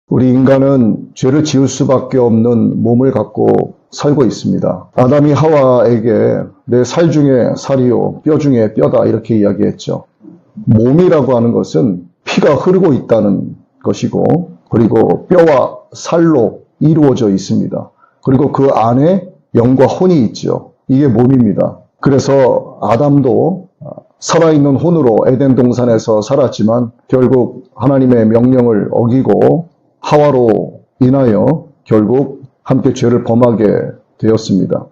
우리 인간은 죄를 지을 수밖에 없는 몸을 갖고 살고 있습니다. 아담이 하와에게 내 살 중에 살이요 뼈 중에 뼈다 이렇게 이야기했죠. 몸이라고 하는 것은 피가 흐르고 있다는 것이고, 그리고 뼈와 살로 이루어져 있습니다. 그리고 그 안에 영과 혼이 있죠. 이게 몸입니다. 그래서 아담도 살아있는 혼으로 에덴 동산에서 살았지만 결국 하나님의 명령을 어기고 하와로 인하여 결국 함께 죄를 범하게 되었습니다.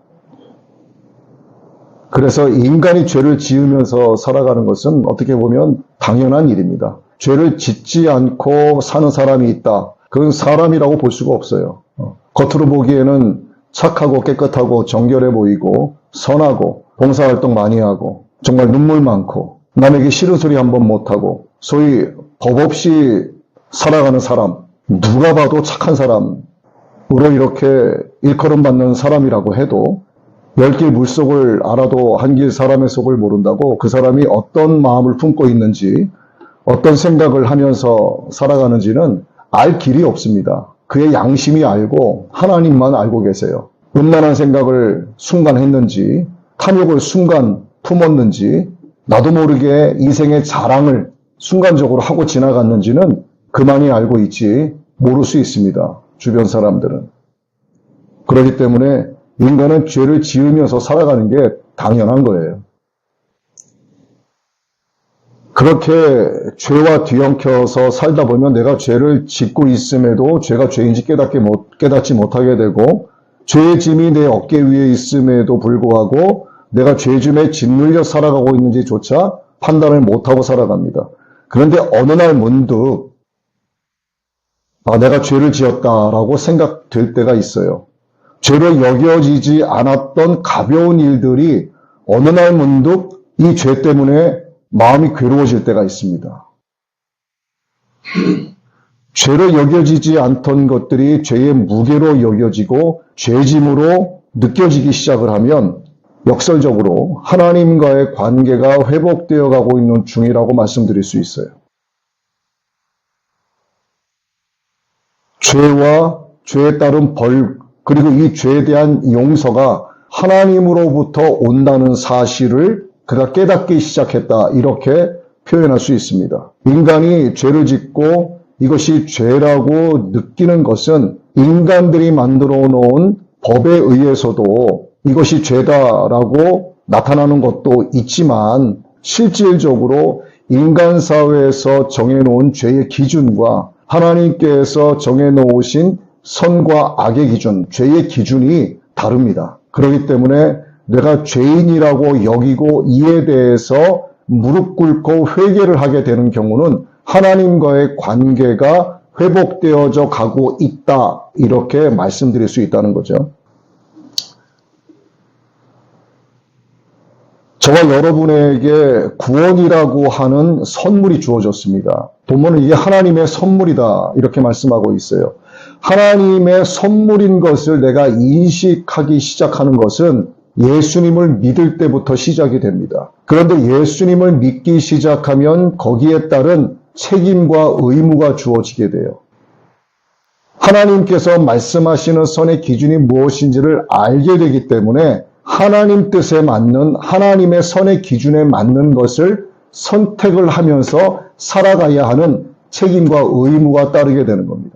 그래서 인간이 죄를 지으면서 살아가는 것은 어떻게 보면 당연한 일입니다. 죄를 짓지 않고 사는 사람이 있다. 그건 사람이라고 볼 수가 없어요. 겉으로 보기에는 착하고 깨끗하고 정결해 보이고 선하고 봉사활동 많이 하고 정말 눈물 많고 남에게 싫은 소리 한 번 못하고 소위 법 없이 살아가는 사람, 누가 봐도 착한 사람으로 이렇게 일컬음 받는 사람이라고 해도 열 길 물속을 알아도 한 길 사람의 속을 모른다고, 그 사람이 어떤 마음을 품고 있는지 어떤 생각을 하면서 살아가는지는 알 길이 없습니다. 그의 양심이 알고 하나님만 알고 계세요. 음란한 생각을 순간 했는지, 탐욕을 순간 품었는지, 나도 모르게 인생의 자랑을 순간적으로 하고 지나갔는지는 그만이 알고 있지 모를 수 있습니다. 주변 사람들은. 그렇기 때문에 인간은 죄를 지으면서 살아가는 게 당연한 거예요. 그렇게 죄와 뒤엉켜서 살다 보면 내가 죄를 짓고 있음에도 죄가 죄인지 깨닫지 못하게 되고, 죄의 짐이 내 어깨 위에 있음에도 불구하고 내가 죄짐에 짓눌려 살아가고 있는지조차 판단을 못하고 살아갑니다. 그런데 어느 날 문득 내가 죄를 지었다라고 생각될 때가 있어요. 죄로 여겨지지 않았던 가벼운 일들이 어느 날 문득 이 죄 때문에 마음이 괴로워질 때가 있습니다. 죄로 여겨지지 않던 것들이 죄의 무게로 여겨지고 죄짐으로 느껴지기 시작을 하면 역설적으로 하나님과의 관계가 회복되어 가고 있는 중이라고 말씀드릴 수 있어요. 죄와 죄에 따른 벌, 그리고 이 죄에 대한 용서가 하나님으로부터 온다는 사실을 그가 깨닫기 시작했다, 이렇게 표현할 수 있습니다. 인간이 죄를 짓고 이것이 죄라고 느끼는 것은 인간들이 만들어 놓은 법에 의해서도 이것이 죄다라고 나타나는 것도 있지만, 실질적으로 인간 사회에서 정해놓은 죄의 기준과 하나님께서 정해놓으신 선과 악의 기준, 죄의 기준이 다릅니다. 그렇기 때문에 내가 죄인이라고 여기고 이에 대해서 무릎 꿇고 회개를 하게 되는 경우는 하나님과의 관계가 회복되어져 가고 있다, 이렇게 말씀드릴 수 있다는 거죠. 저와 여러분에게 구원이라고 하는 선물이 주어졌습니다. 본문은 이게 하나님의 선물이다, 이렇게 말씀하고 있어요. 하나님의 선물인 것을 내가 인식하기 시작하는 것은 예수님을 믿을 때부터 시작이 됩니다. 그런데 예수님을 믿기 시작하면 거기에 따른 책임과 의무가 주어지게 돼요. 하나님께서 말씀하시는 선의 기준이 무엇인지를 알게 되기 때문에 하나님 뜻에 맞는, 하나님의 선의 기준에 맞는 것을 선택을 하면서 살아가야 하는 책임과 의무가 따르게 되는 겁니다.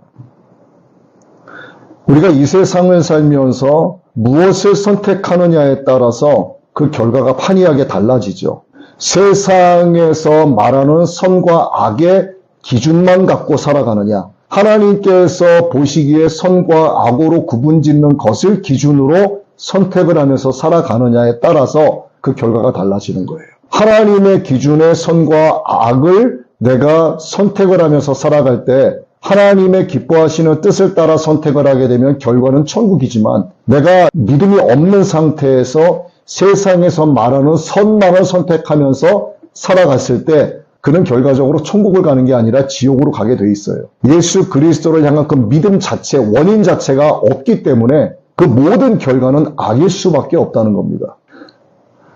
우리가 이 세상을 살면서 무엇을 선택하느냐에 따라서 그 결과가 판이하게 달라지죠. 세상에서 말하는 선과 악의 기준만 갖고 살아가느냐, 하나님께서 보시기에 선과 악으로 구분짓는 것을 기준으로 선택을 하면서 살아가느냐에 따라서 그 결과가 달라지는 거예요. 하나님의 기준의 선과 악을 내가 선택을 하면서 살아갈 때 하나님의 기뻐하시는 뜻을 따라 선택을 하게 되면 결과는 천국이지만, 내가 믿음이 없는 상태에서 세상에서 말하는 선만을 선택하면서 살아갔을 때 그는 결과적으로 천국을 가는 게 아니라 지옥으로 가게 돼 있어요. 예수 그리스도를 향한 그 믿음 자체, 원인 자체가 없기 때문에 그 모든 결과는 악일 수밖에 없다는 겁니다.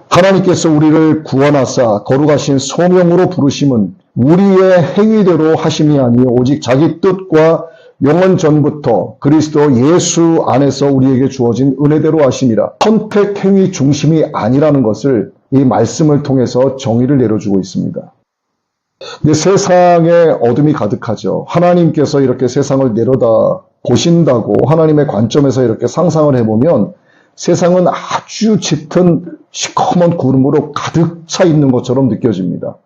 하나님께서 우리를 구원하사 거룩하신 소명으로 부르심은 우리의 행위대로 하심이 아니요 오직 자기 뜻과 영원 전부터 그리스도 예수 안에서 우리에게 주어진 은혜대로 하심이라. 선택 행위 중심이 아니라는 것을 이 말씀을 통해서 정의를 내려주고 있습니다. 근데 세상에 어둠이 가득하죠. 하나님께서 이렇게 세상을 내려다 보신다고 하나님의 관점에서 이렇게 상상을 해보면 세상은 아주 짙은 시커먼 구름으로 가득 차 있는 것처럼 느껴집니다.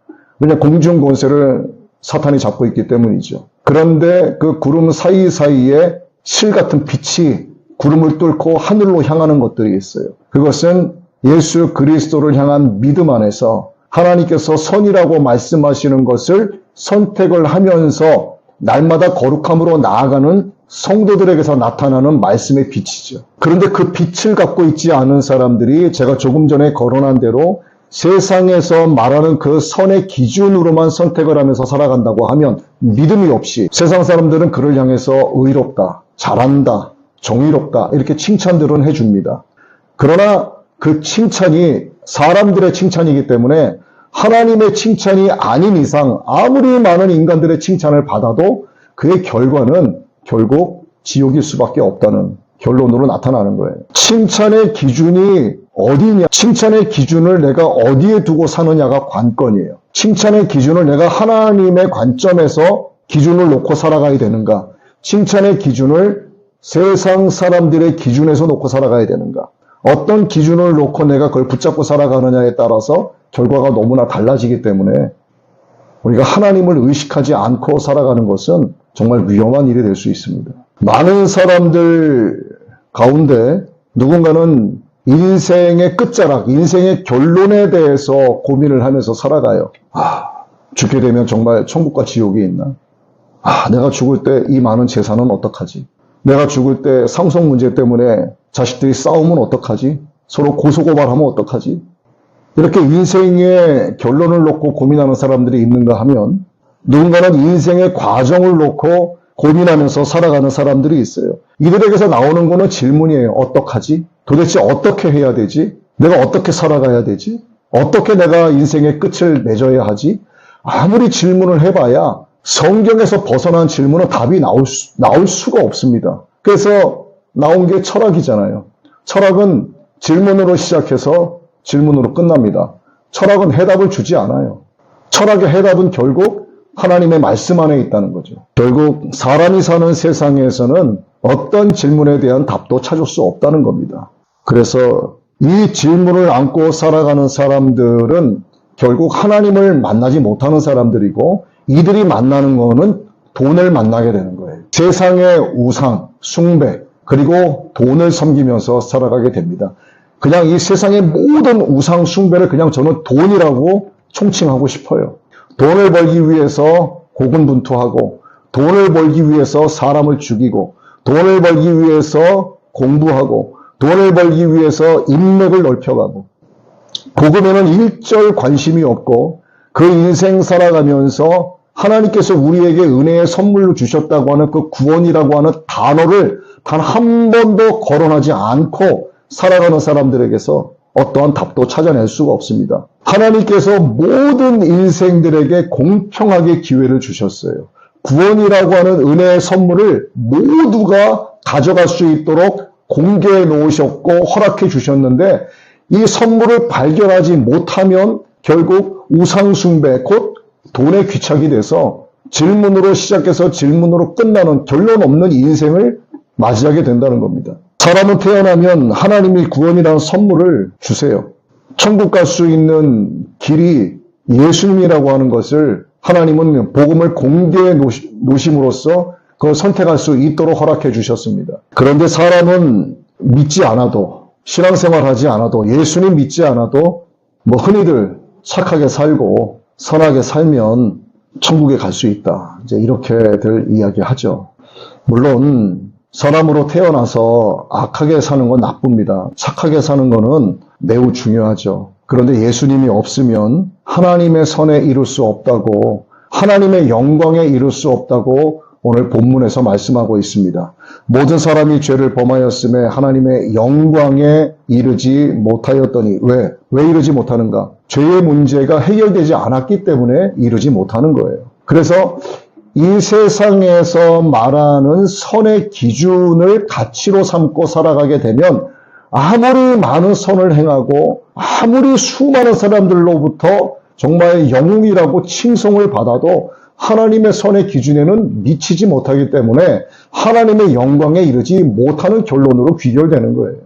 왜냐, 공중 권세를 사탄이 잡고 있기 때문이죠. 그런데 그 구름 사이사이에 실 같은 빛이 구름을 뚫고 하늘로 향하는 것들이 있어요. 그것은 예수 그리스도를 향한 믿음 안에서 하나님께서 선이라고 말씀하시는 것을 선택을 하면서 날마다 거룩함으로 나아가는 성도들에게서 나타나는 말씀의 빛이죠. 그런데 그 빛을 갖고 있지 않은 사람들이 제가 조금 전에 거론한 대로 세상에서 말하는 그 선의 기준으로만 선택을 하면서 살아간다고 하면 믿음이 없이 세상 사람들은 그를 향해서 의롭다, 잘한다, 정의롭다 이렇게 칭찬들은 해줍니다. 그러나 그 칭찬이 사람들의 칭찬이기 때문에 하나님의 칭찬이 아닌 이상 아무리 많은 인간들의 칭찬을 받아도 그의 결과는 결국 지옥일 수밖에 없다는 결론으로 나타나는 거예요. 칭찬의 기준이 어디냐? 칭찬의 기준을 내가 어디에 두고 사느냐가 관건이에요. 칭찬의 기준을 내가 하나님의 관점에서 기준을 놓고 살아가야 되는가? 칭찬의 기준을 세상 사람들의 기준에서 놓고 살아가야 되는가? 어떤 기준을 놓고 내가 그걸 붙잡고 살아가느냐에 따라서 결과가 너무나 달라지기 때문에 우리가 하나님을 의식하지 않고 살아가는 것은 정말 위험한 일이 될 수 있습니다. 많은 사람들 가운데 누군가는 인생의 끝자락, 인생의 결론에 대해서 고민을 하면서 살아가요. 죽게 되면 정말 천국과 지옥이 있나? 내가 죽을 때 이 많은 재산은 어떡하지? 내가 죽을 때 상속 문제 때문에 자식들이 싸우면 어떡하지? 서로 고소고발하면 어떡하지? 이렇게 인생의 결론을 놓고 고민하는 사람들이 있는가 하면 누군가는 인생의 과정을 놓고 고민하면서 살아가는 사람들이 있어요. 이들에게서 나오는 거는 질문이에요. 어떡하지? 도대체 어떻게 해야 되지? 내가 어떻게 살아가야 되지? 어떻게 내가 인생의 끝을 맺어야 하지? 아무리 질문을 해봐야 성경에서 벗어난 질문은 답이 나올 수가 없습니다. 그래서 나온 게 철학이잖아요. 철학은 질문으로 시작해서 질문으로 끝납니다. 철학은 해답을 주지 않아요. 철학의 해답은 결국 하나님의 말씀 안에 있다는 거죠. 결국 사람이 사는 세상에서는 어떤 질문에 대한 답도 찾을 수 없다는 겁니다. 그래서 이 질문을 안고 살아가는 사람들은 결국 하나님을 만나지 못하는 사람들이고 이들이 만나는 거는 돈을 만나게 되는 거예요. 세상의 우상, 숭배, 그리고 돈을 섬기면서 살아가게 됩니다. 그냥 이 세상의 모든 우상, 숭배를 그냥 저는 돈이라고 총칭하고 싶어요. 돈을 벌기 위해서 고군분투하고 돈을 벌기 위해서 사람을 죽이고 돈을 벌기 위해서 공부하고 돈을 벌기 위해서 인맥을 넓혀가고 복음에는 일절 관심이 없고 그 인생 살아가면서 하나님께서 우리에게 은혜의 선물로 주셨다고 하는 그 구원이라고 하는 단어를 단 한 번도 거론하지 않고 살아가는 사람들에게서 어떠한 답도 찾아낼 수가 없습니다. 하나님께서 모든 인생들에게 공평하게 기회를 주셨어요. 구원이라고 하는 은혜의 선물을 모두가 가져갈 수 있도록 공개해 놓으셨고 허락해 주셨는데 이 선물을 발견하지 못하면 결국 우상숭배, 곧 돈에 귀착이 돼서 질문으로 시작해서 질문으로 끝나는 결론 없는 인생을 맞이하게 된다는 겁니다. 사람은 태어나면 하나님이 구원이라는 선물을 주세요. 천국 갈 수 있는 길이 예수님이라고 하는 것을 하나님은 복음을 공개해 놓으심으로써 그걸 선택할 수 있도록 허락해 주셨습니다. 그런데 사람은 믿지 않아도, 신앙생활하지 않아도, 예수님 믿지 않아도 흔히들 착하게 살고 선하게 살면 천국에 갈 수 있다. 이제 이렇게들 이야기하죠. 물론 사람으로 태어나서 악하게 사는 건 나쁩니다. 착하게 사는 거는 매우 중요하죠. 그런데 예수님이 없으면 하나님의 선에 이룰 수 없다고, 하나님의 영광에 이룰 수 없다고 오늘 본문에서 말씀하고 있습니다. 모든 사람이 죄를 범하였음에 하나님의 영광에 이르지 못하였더니 왜 이르지 못하는가? 죄의 문제가 해결되지 않았기 때문에 이르지 못하는 거예요. 그래서 이 세상에서 말하는 선의 기준을 가치로 삼고 살아가게 되면 아무리 많은 선을 행하고 아무리 수많은 사람들로부터 정말 영웅이라고 칭송을 받아도 하나님의 선의 기준에는 미치지 못하기 때문에 하나님의 영광에 이르지 못하는 결론으로 귀결되는 거예요.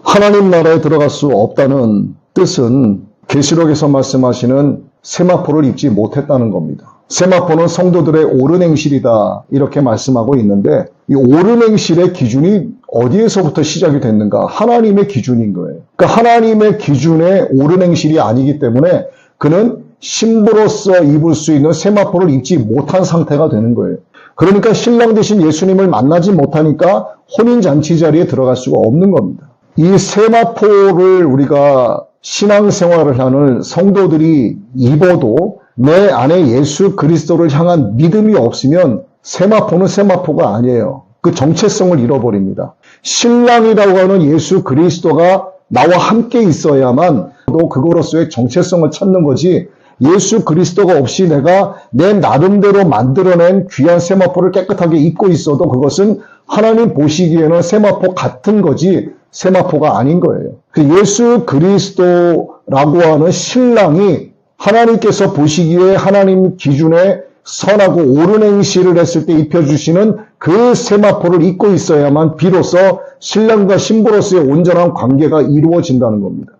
하나님 나라에 들어갈 수 없다는 뜻은 계시록에서 말씀하시는 세마포를 입지 못했다는 겁니다. 세마포는 성도들의 옳은 행실이다 이렇게 말씀하고 있는데 이 옳은 행실의 기준이 어디에서부터 시작이 됐는가? 하나님의 기준인 거예요. 그러니까 하나님의 기준의 옳은 행실이 아니기 때문에 그는 신부로서 입을 수 있는 세마포를 입지 못한 상태가 되는 거예요. 그러니까 신랑 되신 예수님을 만나지 못하니까 혼인잔치 자리에 들어갈 수가 없는 겁니다. 이 세마포를 우리가 신앙생활을 하는 성도들이 입어도 내 안에 예수 그리스도를 향한 믿음이 없으면 세마포는 세마포가 아니에요. 그 정체성을 잃어버립니다. 신랑이라고 하는 예수 그리스도가 나와 함께 있어야만 또 그거로서의 정체성을 찾는 거지 예수 그리스도가 없이 내가 내 나름대로 만들어낸 귀한 세마포를 깨끗하게 입고 있어도 그것은 하나님 보시기에는 세마포 같은 거지 세마포가 아닌 거예요. 그 예수 그리스도라고 하는 신랑이 하나님께서 보시기에 하나님 기준에 선하고 옳은 행실을 했을 때 입혀주시는 그 세마포를 입고 있어야만 비로소 신랑과 신부로서의 온전한 관계가 이루어진다는 겁니다.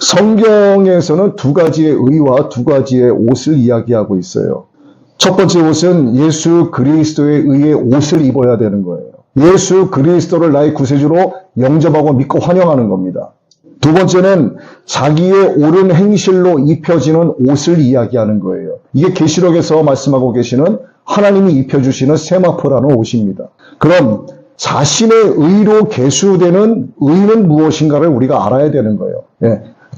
성경에서는 두 가지의 의와 두 가지의 옷을 이야기하고 있어요. 첫 번째 옷은 예수 그리스도에 의해 옷을 입어야 되는 거예요. 예수 그리스도를 나의 구세주로 영접하고 믿고 환영하는 겁니다. 두 번째는 자기의 옳은 행실로 입혀지는 옷을 이야기하는 거예요. 이게 계시록에서 말씀하고 계시는 하나님이 입혀주시는 세마포라는 옷입니다. 그럼 자신의 의로 계수되는 의는 무엇인가를 우리가 알아야 되는 거예요.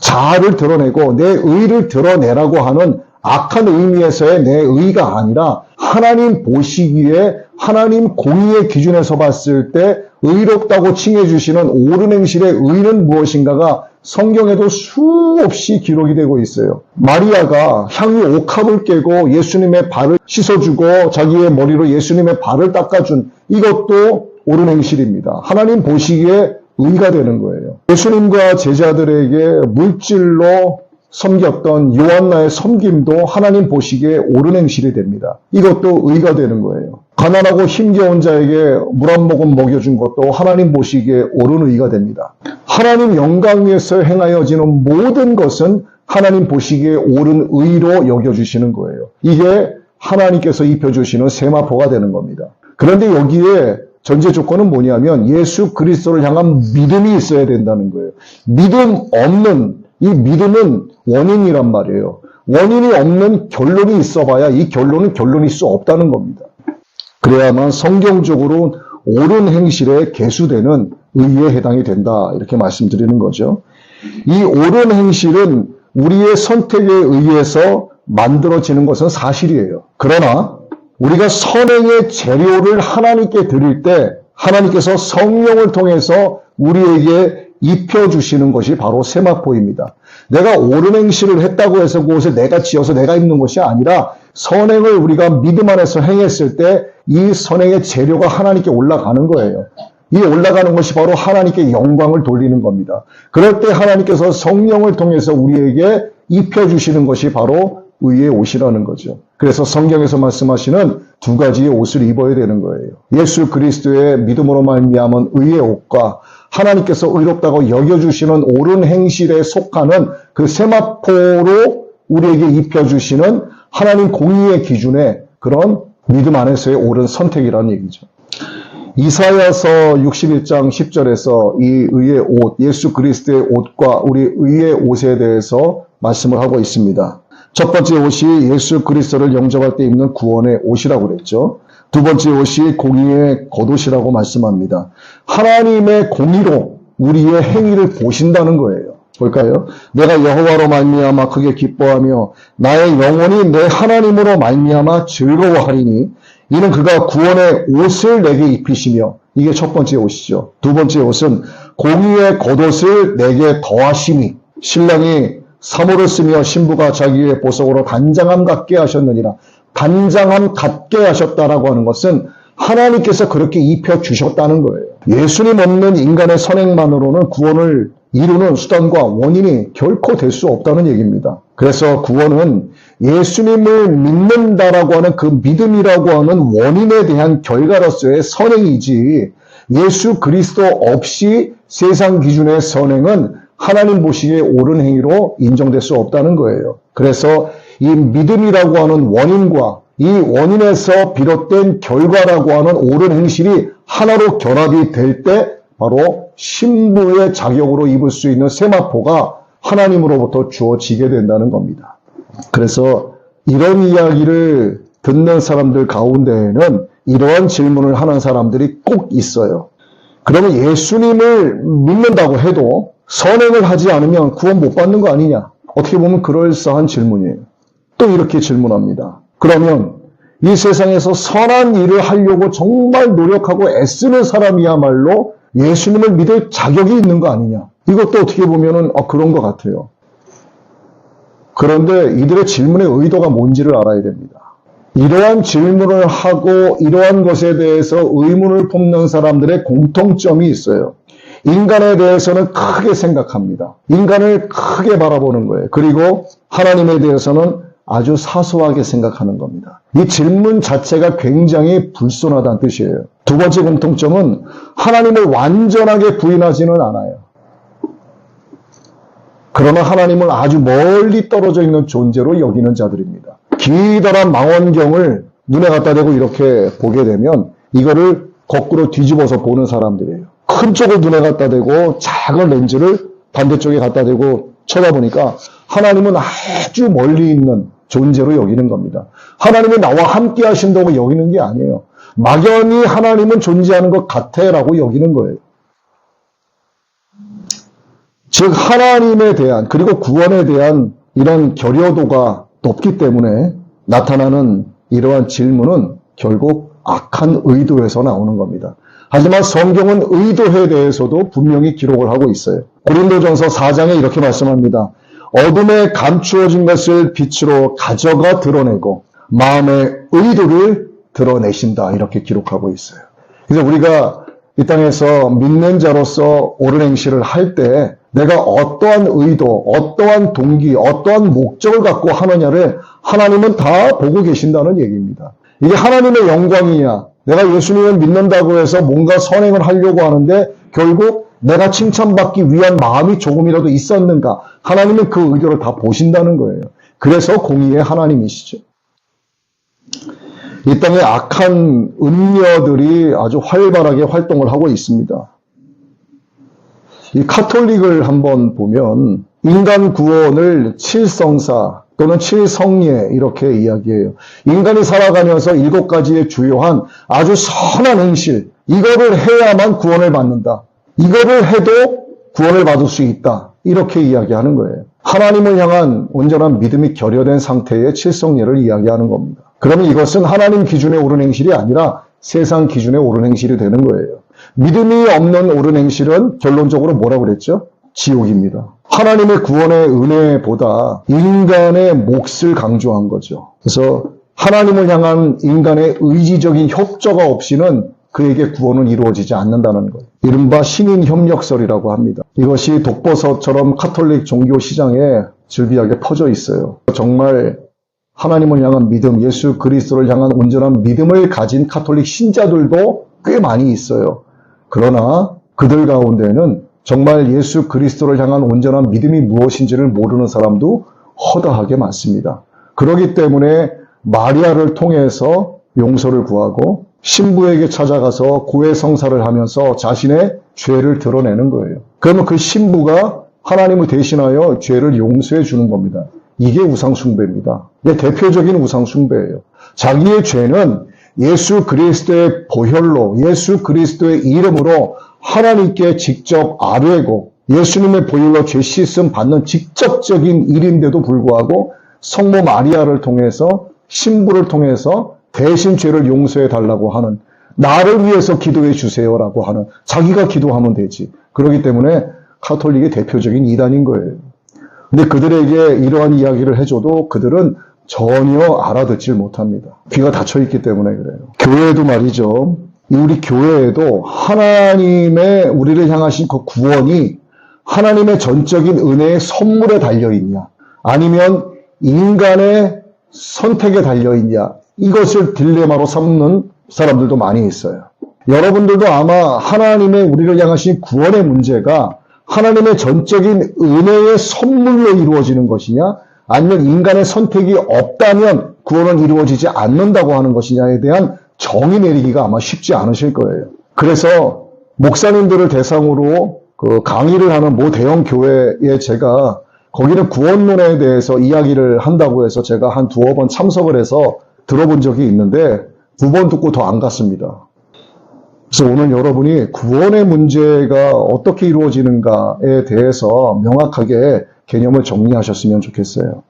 자아를 드러내고 내 의를 드러내라고 하는 악한 의미에서의 내 의가 아니라 하나님 보시기에 하나님 공의의 기준에서 봤을 때 의롭다고 칭해 주시는 옳은 행실의 의는 무엇인가가 성경에도 수없이 기록이 되고 있어요. 마리아가 향유 옥합을 깨고 예수님의 발을 씻어주고 자기의 머리로 예수님의 발을 닦아준 이것도 옳은 행실입니다. 하나님 보시기에 의가 되는 거예요. 예수님과 제자들에게 물질로 섬겼던 요한나의 섬김도 하나님 보시기에 옳은 행실이 됩니다. 이것도 의가 되는 거예요. 가난하고 힘겨운 자에게 물 한 모금 먹여준 것도 하나님 보시기에 옳은 의가 됩니다. 하나님 영광 위에서 행하여지는 모든 것은 하나님 보시기에 옳은 의로 여겨주시는 거예요. 이게 하나님께서 입혀주시는 세마포가 되는 겁니다. 그런데 여기에 전제 조건은 뭐냐면 예수 그리스도를 향한 믿음이 있어야 된다는 거예요. 믿음 없는 이 믿음은 원인이란 말이에요. 원인이 없는 결론이 있어봐야 이 결론은 결론일 수 없다는 겁니다. 그래야만 성경적으로 옳은 행실에 계수되는 의에 해당이 된다 이렇게 말씀드리는 거죠. 이 옳은 행실은 우리의 선택에 의해서 만들어지는 것은 사실이에요. 그러나 우리가 선행의 재료를 하나님께 드릴 때 하나님께서 성령을 통해서 우리에게 입혀주시는 것이 바로 세마포입니다. 내가 옳은 행실을 했다고 해서 그것을 내가 지어서 내가 입는 것이 아니라 선행을 우리가 믿음 안에서 행했을 때 이 선행의 재료가 하나님께 올라가는 거예요. 이 올라가는 것이 바로 하나님께 영광을 돌리는 겁니다. 그럴 때 하나님께서 성령을 통해서 우리에게 입혀주시는 것이 바로 의의 옷이라는 거죠. 그래서 성경에서 말씀하시는 두 가지의 옷을 입어야 되는 거예요. 예수 그리스도의 믿음으로 말미암은 의의 옷과 하나님께서 의롭다고 여겨주시는 옳은 행실에 속하는 그 세마포로 우리에게 입혀주시는 하나님 공의의 기준에 그런 믿음 안에서의 옳은 선택이라는 얘기죠. 이사야서 61장 10절에서 이 의의 옷, 예수 그리스도의 옷과 우리 의의 옷에 대해서 말씀을 하고 있습니다. 첫 번째 옷이 예수 그리스도를 영접할 때 입는 구원의 옷이라고 그랬죠. 두 번째 옷이 공의의 겉옷이라고 말씀합니다. 하나님의 공의로 우리의 행위를 보신다는 거예요. 볼까요? 내가 여호와로 말미암아 크게 기뻐하며 나의 영혼이 내 하나님으로 말미암아 즐거워하리니 이는 그가 구원의 옷을 내게 입히시며 이게 첫 번째 옷이죠. 두 번째 옷은 공의의 겉옷을 내게 더하시니 신랑이 사모를 쓰며 신부가 자기의 보석으로 단장함 같게 하셨느니라. 단장함 갖게 하셨다라고 하는 것은 하나님께서 그렇게 입혀주셨다는 거예요. 예수님 없는 인간의 선행만으로는 구원을 이루는 수단과 원인이 결코 될 수 없다는 얘기입니다. 그래서 구원은 예수님을 믿는다라고 하는 그 믿음이라고 하는 원인에 대한 결과로서의 선행이지, 예수 그리스도 없이 세상 기준의 선행은 하나님 보시기에 옳은 행위로 인정될 수 없다는 거예요. 그래서 이 믿음이라고 하는 원인과 이 원인에서 비롯된 결과라고 하는 옳은 행실이 하나로 결합이 될 때 바로 신부의 자격으로 입을 수 있는 세마포가 하나님으로부터 주어지게 된다는 겁니다. 그래서 이런 이야기를 듣는 사람들 가운데에는 이러한 질문을 하는 사람들이 꼭 있어요. 그러면 예수님을 믿는다고 해도 선행을 하지 않으면 구원 못 받는 거 아니냐? 어떻게 보면 그럴싸한 질문이에요. 또 이렇게 질문합니다. 그러면 이 세상에서 선한 일을 하려고 정말 노력하고 애쓰는 사람이야말로 예수님을 믿을 자격이 있는 거 아니냐? 이것도 어떻게 보면은 그런 것 같아요. 그런데 이들의 질문의 의도가 뭔지를 알아야 됩니다. 이러한 질문을 하고 이러한 것에 대해서 의문을 품는 사람들의 공통점이 있어요. 인간에 대해서는 크게 생각합니다. 인간을 크게 바라보는 거예요. 그리고 하나님에 대해서는 아주 사소하게 생각하는 겁니다. 이 질문 자체가 굉장히 불손하다는 뜻이에요. 두 번째 공통점은 하나님을 완전하게 부인하지는 않아요. 그러나 하나님을 아주 멀리 떨어져 있는 존재로 여기는 자들입니다. 기다란 망원경을 눈에 갖다 대고 이렇게 보게 되면 이거를 거꾸로 뒤집어서 보는 사람들이에요. 큰 쪽을 눈에 갖다 대고 작은 렌즈를 반대쪽에 갖다 대고 쳐다보니까 하나님은 아주 멀리 있는 존재로 여기는 겁니다. 하나님이 나와 함께 하신다고 여기는 게 아니에요. 막연히 하나님은 존재하는 것 같아라고 여기는 거예요. 즉 하나님에 대한 그리고 구원에 대한 이런 결여도가 높기 때문에 나타나는 이러한 질문은 결국 악한 의도에서 나오는 겁니다. 하지만 성경은 의도에 대해서도 분명히 기록을 하고 있어요. 고린도전서 4장에 이렇게 말씀합니다. 어둠에 감추어진 것을 빛으로 가져가 드러내고 마음의 의도를 드러내신다. 이렇게 기록하고 있어요. 그래서 우리가 이 땅에서 믿는 자로서 옳은 행실을 할 때 내가 어떠한 의도, 어떠한 동기, 어떠한 목적을 갖고 하느냐를 하나님은 다 보고 계신다는 얘기입니다. 이게 하나님의 영광이냐, 내가 예수님을 믿는다고 해서 뭔가 선행을 하려고 하는데 결국 내가 칭찬받기 위한 마음이 조금이라도 있었는가, 하나님은 그 의도를 다 보신다는 거예요. 그래서 공의의 하나님이시죠. 이 땅에 악한 음녀들이 아주 활발하게 활동을 하고 있습니다. 이 카톨릭을 한번 보면 인간 구원을 칠성사 또는 칠성예 이렇게 이야기해요. 인간이 살아가면서 7가지의 주요한 아주 선한 행실, 이거를 해야만 구원을 받는다. 이거를 해도 구원을 받을 수 있다. 이렇게 이야기하는 거예요. 하나님을 향한 온전한 믿음이 결여된 상태의 칠성예를 이야기하는 겁니다. 그러면 이것은 하나님 기준의 옳은 행실이 아니라 세상 기준의 옳은 행실이 되는 거예요. 믿음이 없는 옳은 행실은 결론적으로 뭐라고 그랬죠? 지옥입니다. 하나님의 구원의 은혜보다 인간의 몫을 강조한 거죠. 그래서 하나님을 향한 인간의 의지적인 협조가 없이는 그에게 구원은 이루어지지 않는다는 거예요. 이른바 신인협력설이라고 합니다. 이것이 독버섯처럼 카톨릭 종교 시장에 즐비하게 퍼져 있어요. 정말 하나님을 향한 믿음, 예수 그리스도를 향한 온전한 믿음을 가진 카톨릭 신자들도 꽤 많이 있어요. 그러나 그들 가운데는 정말 예수 그리스도를 향한 온전한 믿음이 무엇인지를 모르는 사람도 허다하게 많습니다. 그렇기 때문에 마리아를 통해서 용서를 구하고 신부에게 찾아가서 고해성사를 하면서 자신의 죄를 드러내는 거예요. 그러면 그 신부가 하나님을 대신하여 죄를 용서해 주는 겁니다. 이게 우상숭배입니다. 이게 대표적인 우상숭배예요. 자기의 죄는 예수 그리스도의 보혈로, 예수 그리스도의 이름으로 하나님께 직접 아뢰고 예수님의 보혈로 죄 씻음 받는 직접적인 일인데도 불구하고 성모 마리아를 통해서 신부를 통해서 대신 죄를 용서해 달라고 하는, 나를 위해서 기도해 주세요라고 하는, 자기가 기도하면 되지. 그렇기 때문에 카톨릭의 대표적인 이단인 거예요. 근데 그들에게 이러한 이야기를 해줘도 그들은 전혀 알아듣질 못합니다. 귀가 닫혀 있기 때문에 그래요. 교회도 말이죠. 우리 교회에도 하나님의 우리를 향하신 그 구원이 하나님의 전적인 은혜의 선물에 달려있냐, 아니면 인간의 선택에 달려있냐, 이것을 딜레마로 삼는 사람들도 많이 있어요. 여러분들도 아마 하나님의 우리를 향하신 구원의 문제가 하나님의 전적인 은혜의 선물로 이루어지는 것이냐, 아니면 인간의 선택이 없다면 구원은 이루어지지 않는다고 하는 것이냐에 대한 정의 내리기가 아마 쉽지 않으실 거예요. 그래서 목사님들을 대상으로 그 강의를 하는 모 대형 교회에 제가 거기는 구원론에 대해서 이야기를 한다고 해서 제가 한 두어 번 참석을 해서 들어본 적이 있는데 2번 듣고 더 안 갔습니다. 그래서 오늘 여러분이 구원의 문제가 어떻게 이루어지는가에 대해서 명확하게 개념을 정리하셨으면 좋겠어요.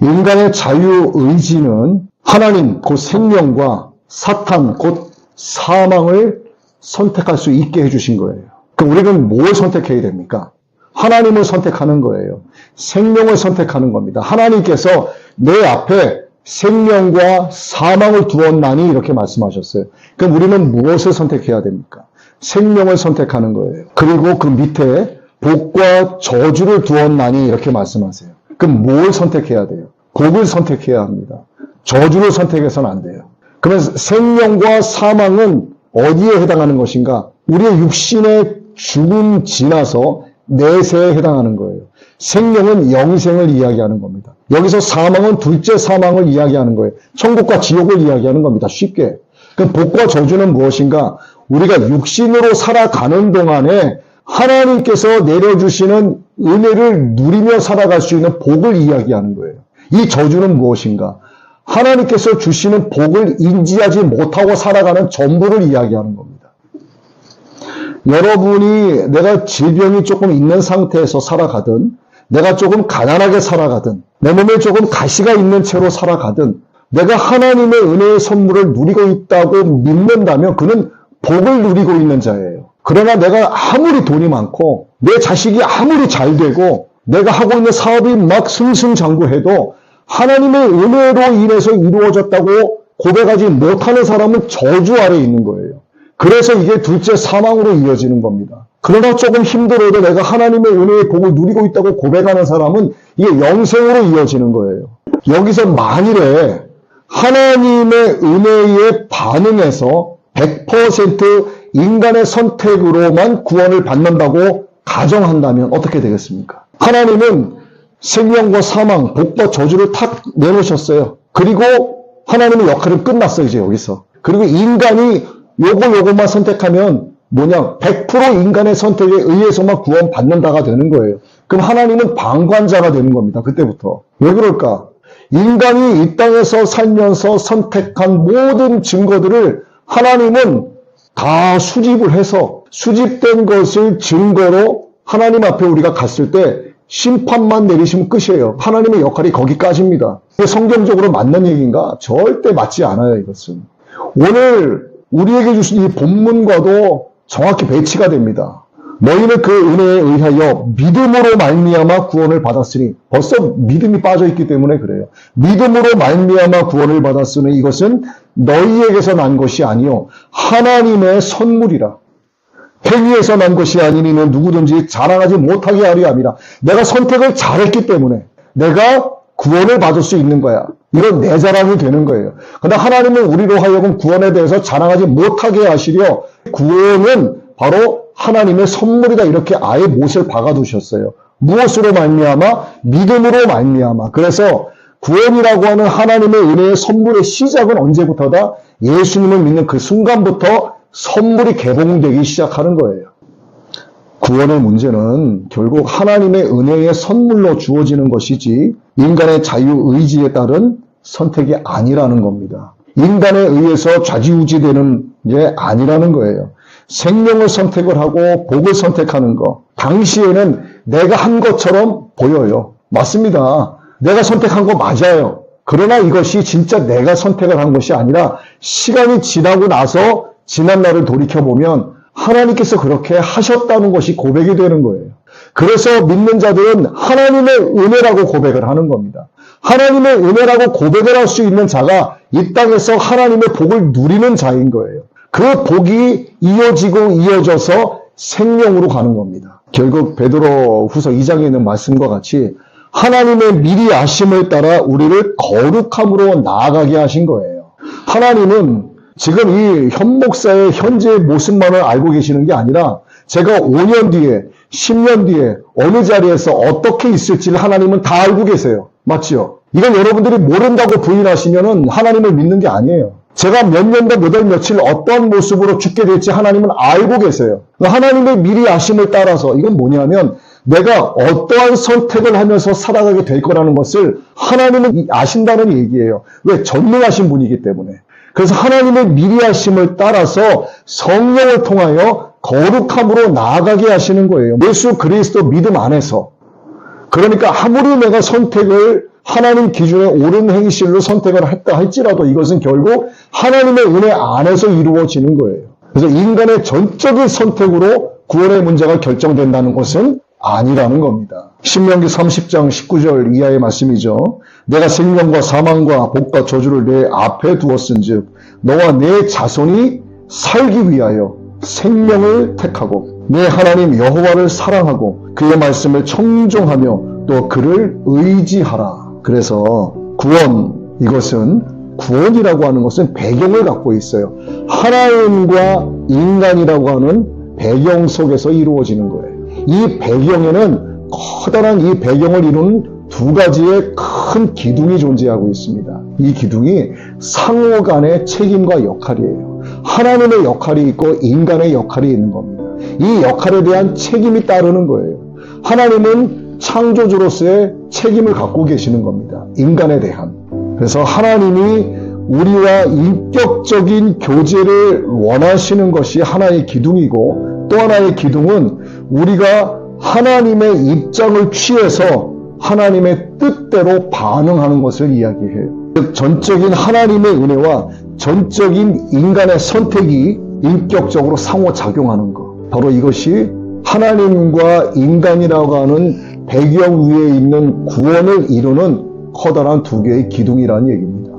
인간의 자유의지는 하나님 곧 생명과 사탄 곧 사망을 선택할 수 있게 해주신 거예요. 그럼 우리는 뭘 선택해야 됩니까? 하나님을 선택하는 거예요. 생명을 선택하는 겁니다. 하나님께서 내 앞에 생명과 사망을 두었나니 이렇게 말씀하셨어요. 그럼 우리는 무엇을 선택해야 됩니까? 생명을 선택하는 거예요. 그리고 그 밑에 복과 저주를 두었나니 이렇게 말씀하세요. 그럼 뭘 선택해야 돼요? 복을 선택해야 합니다. 저주를 선택해서는 안 돼요. 그러면 생명과 사망은 어디에 해당하는 것인가? 우리의 육신의 죽음 지나서 내세에 해당하는 거예요. 생명은 영생을 이야기하는 겁니다. 여기서 사망은 둘째 사망을 이야기하는 거예요. 천국과 지옥을 이야기하는 겁니다. 쉽게. 그럼 복과 저주는 무엇인가? 우리가 육신으로 살아가는 동안에 하나님께서 내려주시는 은혜를 누리며 살아갈 수 있는 복을 이야기하는 거예요. 이 저주는 무엇인가? 하나님께서 주시는 복을 인지하지 못하고 살아가는 전부를 이야기하는 겁니다. 여러분이 내가 질병이 조금 있는 상태에서 살아가든, 내가 조금 가난하게 살아가든, 내 몸에 조금 가시가 있는 채로 살아가든, 내가 하나님의 은혜의 선물을 누리고 있다고 믿는다면 그는 복을 누리고 있는 자예요. 그러나 내가 아무리 돈이 많고 내 자식이 아무리 잘 되고 내가 하고 있는 사업이 막 승승장구해도 하나님의 은혜로 인해서 이루어졌다고 고백하지 못하는 사람은 저주 아래에 있는 거예요. 그래서 이게 둘째 사망으로 이어지는 겁니다. 그러나 조금 힘들어도 내가 하나님의 은혜의 복을 누리고 있다고 고백하는 사람은 이게 영생으로 이어지는 거예요. 여기서 만일에 하나님의 은혜에 반응해서 100% 인간의 선택으로만 구원을 받는다고 가정한다면 어떻게 되겠습니까? 하나님은 생명과 사망, 복과 저주를 탁 내놓으셨어요. 그리고 하나님의 역할은 끝났어요, 이제 여기서. 그리고 인간이 요것만 선택하면 100% 인간의 선택에 의해서만 구원받는다가 되는 거예요. 그럼 하나님은 방관자가 되는 겁니다, 그때부터. 왜 그럴까? 인간이 이 땅에서 살면서 선택한 모든 증거들을 하나님은 다 수집을 해서 수집된 것을 증거로 하나님 앞에 우리가 갔을 때 심판만 내리시면 끝이에요. 하나님의 역할이 거기까지입니다. 이게 성경적으로 맞는 얘기인가? 절대 맞지 않아요, 이것은. 오늘 우리에게 주신 이 본문과도 정확히 배치가 됩니다. 너희는 그 은혜에 의하여 믿음으로 말미암아 구원을 받았으니, 벌써 믿음이 빠져있기 때문에 그래요. 믿음으로 말미암아 구원을 받았으니 이것은 너희에게서 난 것이 아니요 하나님의 선물이라. 행위에서 난 것이 아니니 이는 누구든지 자랑하지 못하게 하려 함이라. 내가 선택을 잘했기 때문에 내가 구원을 받을 수 있는 거야. 이건 내 자랑이 되는 거예요. 그러나 하나님은 우리로 하여금 구원에 대해서 자랑하지 못하게 하시려 구원은 바로 하나님의 선물이다. 이렇게 아예 못을 박아두셨어요. 무엇으로 말미암아? 믿음으로 말미암아. 그래서 구원이라고 하는 하나님의 은혜의 선물의 시작은 언제부터다? 예수님을 믿는 그 순간부터 선물이 개봉되기 시작하는 거예요. 구원의 문제는 결국 하나님의 은혜의 선물로 주어지는 것이지 인간의 자유의지에 따른 선택이 아니라는 겁니다. 인간에 의해서 좌지우지되는 게 아니라는 거예요. 생명을 선택을 하고 복을 선택하는 거. 당시에는 내가 한 것처럼 보여요. 맞습니다. 내가 선택한 거 맞아요. 그러나 이것이 진짜 내가 선택을 한 것이 아니라 시간이 지나고 나서 지난 날을 돌이켜보면 하나님께서 그렇게 하셨다는 것이 고백이 되는 거예요. 그래서 믿는 자들은 하나님의 은혜라고 고백을 하는 겁니다. 하나님의 은혜라고 고백을 할 수 있는 자가 이 땅에서 하나님의 복을 누리는 자인 거예요. 그 복이 이어지고 이어져서 생명으로 가는 겁니다. 결국 베드로 후서 2장에 있는 말씀과 같이 하나님의 미리 아심을 따라 우리를 거룩함으로 나아가게 하신 거예요. 하나님은 지금 이 현 목사의 현재의 모습만을 알고 계시는 게 아니라 제가 5년 뒤에 10년 뒤에 어느 자리에서 어떻게 있을지를 하나님은 다 알고 계세요. 맞죠? 이건 여러분들이 모른다고 부인하시면은 하나님을 믿는 게 아니에요. 제가 몇 년도 몇 월 며칠 어떤 모습으로 죽게 될지 하나님은 알고 계세요. 하나님의 미리 아심을 따라서 이건 뭐냐면 내가 어떠한 선택을 하면서 살아가게 될 거라는 것을 하나님은 아신다는 얘기예요. 왜? 전능하신 분이기 때문에. 그래서 하나님의 미리 아심을 따라서 성령을 통하여 거룩함으로 나아가게 하시는 거예요. 예수 그리스도 믿음 안에서. 그러니까 아무리 내가 선택을 하나님 기준에 옳은 행실로 선택을 했다 할지라도 이것은 결국 하나님의 은혜 안에서 이루어지는 거예요. 그래서 인간의 전적인 선택으로 구원의 문제가 결정된다는 것은 아니라는 겁니다. 신명기 30장 19절 이하의 말씀이죠. 내가 생명과 사망과 복과 저주를 내 앞에 두었은즉 너와 내 자손이 살기 위하여 생명을 택하고 내 하나님 여호와를 사랑하고 그의 말씀을 청종하며 또 그를 의지하라. 그래서 구원이라고 하는 것은 배경을 갖고 있어요. 하나님과 인간이라고 하는 배경 속에서 이루어지는 거예요. 이 배경에는 커다란 이 배경을 이루는 두 가지의 큰 기둥이 존재하고 있습니다. 이 기둥이 상호 간의 책임과 역할이에요. 하나님의 역할이 있고 인간의 역할이 있는 겁니다. 이 역할에 대한 책임이 따르는 거예요. 하나님은 창조주로서의 책임을 갖고 계시는 겁니다. 인간에 대한. 그래서 하나님이 우리와 인격적인 교제를 원하시는 것이 하나의 기둥이고 또 하나의 기둥은 우리가 하나님의 입장을 취해서 하나님의 뜻대로 반응하는 것을 이야기해요. 즉 전적인 하나님의 은혜와 전적인 인간의 선택이 인격적으로 상호작용하는 것. 바로 이것이 하나님과 인간이라고 하는 배경 위에 있는 구원을 이루는 커다란 두 개의 기둥이라는 얘기입니다.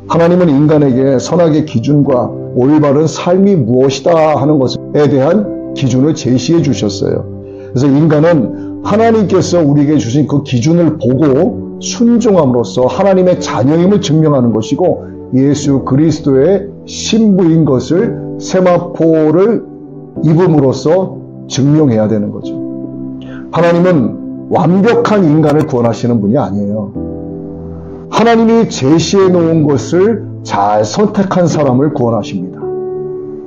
하나님은 인간에게 선악의 기준과 올바른 삶이 무엇이다 하는 것에 대한 기준을 제시해 주셨어요. 그래서 인간은 하나님께서 우리에게 주신 그 기준을 보고 순종함으로써 하나님의 자녀임을 증명하는 것이고 예수 그리스도의 신부인 것을 세마포를 입음으로써 증명해야 되는 거죠. 하나님은 완벽한 인간을 구원하시는 분이 아니에요. 하나님이 제시해 놓은 것을 잘 선택한 사람을 구원하십니다.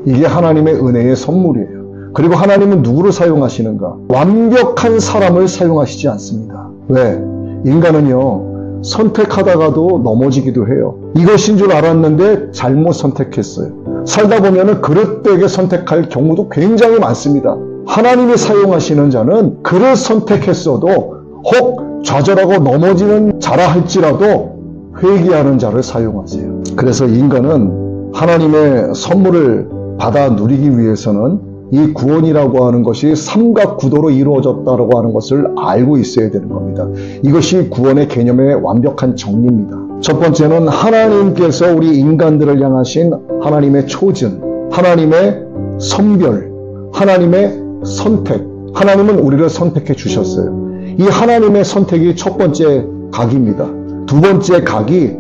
이게 하나님의 은혜의 선물이에요. 그리고 하나님은 누구를 사용하시는가? 완벽한 사람을 사용하시지 않습니다. 왜? 인간은요, 선택하다가도 넘어지기도 해요. 이것인 줄 알았는데 잘못 선택했어요. 살다 보면은 그릇되게 선택할 경우도 굉장히 많습니다. 하나님이 사용하시는 자는 그를 선택했어도 혹 좌절하고 넘어지는 자라 할지라도 회개하는 자를 사용하세요. 그래서 인간은 하나님의 선물을 받아 누리기 위해서는 이 구원이라고 하는 것이 삼각구도로 이루어졌다고 하는 것을 알고 있어야 되는 겁니다. 이것이 구원의 개념의 완벽한 정리입니다. 첫 번째는 하나님께서 우리 인간들을 향하신 하나님의 초전, 하나님의 선별, 하나님의 선택. 하나님은 우리를 선택해 주셨어요. 이 하나님의 선택이 첫 번째 각입니다. 두 번째 각이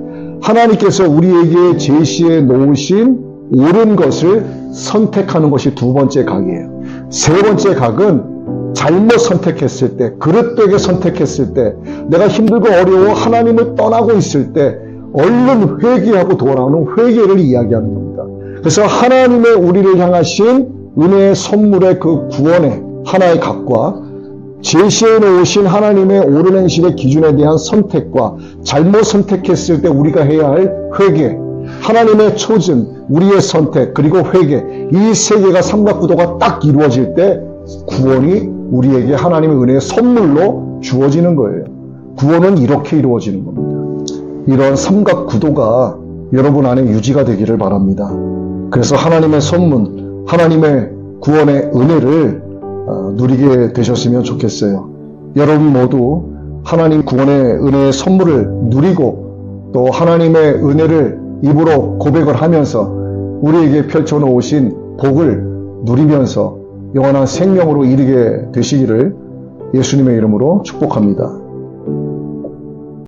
하나님께서 우리에게 제시해 놓으신 옳은 것을 선택하는 것이 두 번째 각이에요. 세 번째 각은 잘못 선택했을 때, 그릇되게 선택했을 때, 내가 힘들고 어려워 하나님을 떠나고 있을 때 얼른 회개하고 돌아오는 회개를 이야기하는 겁니다. 그래서 하나님의 우리를 향하신 은혜의 선물의 그 구원의 하나의 각과 제시해 놓으신 하나님의 옳은 행실의 기준에 대한 선택과 잘못 선택했을 때 우리가 해야 할 회개, 하나님의 초전, 우리의 선택, 그리고 회개, 이 세 개가 삼각구도가 딱 이루어질 때 구원이 우리에게 하나님의 은혜의 선물로 주어지는 거예요. 구원은 이렇게 이루어지는 겁니다. 이런 삼각구도가 여러분 안에 유지가 되기를 바랍니다. 그래서 하나님의 선문, 하나님의 구원의 은혜를 누리게 되셨으면 좋겠어요. 여러분 모두 하나님 구원의 은혜의 선물을 누리고 또 하나님의 은혜를 입으로 고백을 하면서 우리에게 펼쳐놓으신 복을 누리면서 영원한 생명으로 이르게 되시기를 예수님의 이름으로 축복합니다.